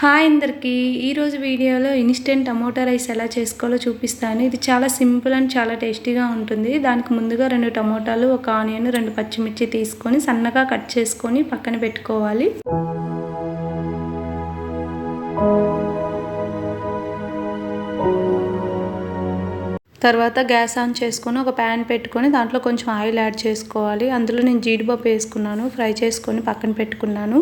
Hi అందరికీ ఈరోజు వీడియోలో ఇన్స్టెంట్ టమోటా రైస్ ఎలా చేసుకోవాలో చూపిస్తాను. ఇది చాలా సింపుల్ అండ్ చాలా టేస్టీగా ఉంటుంది. దానికి ముందుగా 2 టమోటాలు, 1 ఆనియన్, 2 పచ్చిమిర్చి తీసుకొని సన్నగా కట్ చేసుకొని పక్కన పెట్టుకోవాలి. తర్వాత గ్యాస్ ఆన్ చేసుకొని ఒక ప్యాన్ పెట్టుకొని దాంట్లో కొంచెం ఆయిల్ యాడ్ చేసుకోవాలి. అందులో నేను జీడిపప్పు వేసుకున్నాను, ఫ్రై చేసుకొని పక్కన పెట్టుకున్నాను.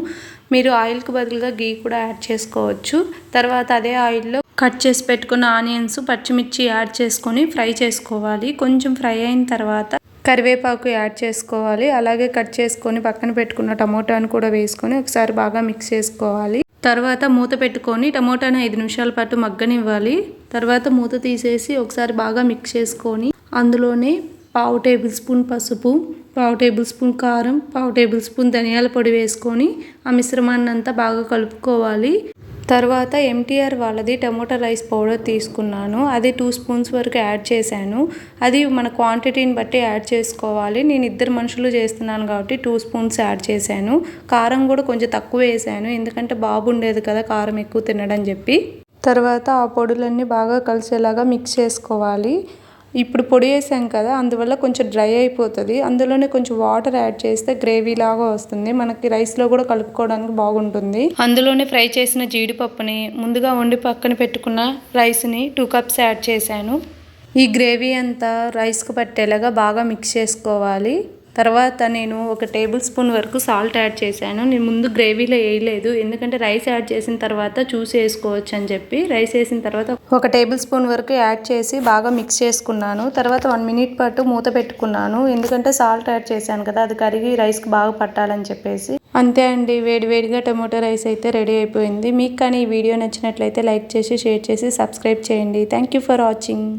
మీరు ఆయిల్కి బదులుగా గీ కూడా యాడ్ చేసుకోవచ్చు. తర్వాత అదే ఆయిల్లో కట్ చేసి పెట్టుకున్న ఆనియన్స్, పచ్చిమిర్చి యాడ్ చేసుకొని ఫ్రై చేసుకోవాలి. కొంచెం ఫ్రై అయిన తర్వాత కరివేపాకు యాడ్ చేసుకోవాలి. అలాగే కట్ చేసుకొని పక్కన పెట్టుకున్న టమోటాను కూడా వేసుకొని ఒకసారి బాగా మిక్స్ చేసుకోవాలి. తర్వాత మూత పెట్టుకొని టమోటాను 5 నిమిషాల పాటు మగ్గనివ్వాలి. తర్వాత మూత తీసేసి ఒకసారి బాగా మిక్స్ చేసుకొని అందులోనే 1/2 టేబుల్ స్పూన్ పసుపు, 1/2 టేబుల్ స్పూన్ కారం, 1/2 టేబుల్ స్పూన్ ధనియాల పొడి వేసుకొని ఆ మిశ్రమాన్ని అంతా బాగా కలుపుకోవాలి. తర్వాత MTR వాళ్ళది టమోటా రైస్ పౌడర్ తీసుకున్నాను. అది 2 స్పూన్స్ వరకు యాడ్ చేశాను. అది మన క్వాంటిటీని బట్టి యాడ్ చేసుకోవాలి. నేను 2 మనుషులు చేస్తున్నాను కాబట్టి 2 స్పూన్స్ యాడ్ చేశాను. కారం కూడా కొంచెం తక్కువ వేసాను, ఎందుకంటే బాబు ఉండేది కదా కారం ఎక్కువ తినడం చెప్పి. తర్వాత ఆ పొడులన్నీ బాగా కలిసేలాగా మిక్స్ చేసుకోవాలి. ఇప్పుడు పొడి వేసాం కదా, అందువల్ల కొంచెం డ్రై అయిపోతుంది. అందులోనే కొంచెం వాటర్ యాడ్ చేస్తే గ్రేవీ లాగా వస్తుంది. మనకి రైస్లో కూడా కలుపుకోవడానికి బాగుంటుంది. అందులోనే ఫ్రై చేసిన జీడిపప్పుని, ముందుగా వండి పక్కన పెట్టుకున్న రైస్ని 2 కప్స్ యాడ్ చేశాను. ఈ గ్రేవీ అంతా రైస్కి పట్టేలాగా బాగా మిక్స్ చేసుకోవాలి. తర్వాత నేను 1 టేబుల్ స్పూన్ వరకు సాల్ట్ యాడ్ చేశాను. నేను ముందు గ్రేవీలో వేయలేదు, ఎందుకంటే రైస్ యాడ్ చేసిన తర్వాత చూసి వేసుకోవచ్చు అని చెప్పి. రైస్ వేసిన తర్వాత 1 టేబుల్ స్పూన్ వరకు యాడ్ చేసి బాగా మిక్స్ చేసుకున్నాను. తర్వాత 1 మినిట్ పాటు మూత పెట్టుకున్నాను, ఎందుకంటే సాల్ట్ యాడ్ చేశాను కదా, అది కరిగి రైస్కి బాగా పట్టాలని చెప్పేసి. అంతే అండి, వేడివేడిగా టమోటా రైస్ అయితే రెడీ అయిపోయింది. మీకు కానీ ఈ వీడియో నచ్చినట్లయితే లైక్ చేసి, షేర్ చేసి, సబ్స్క్రైబ్ చేయండి. Thank you for watching.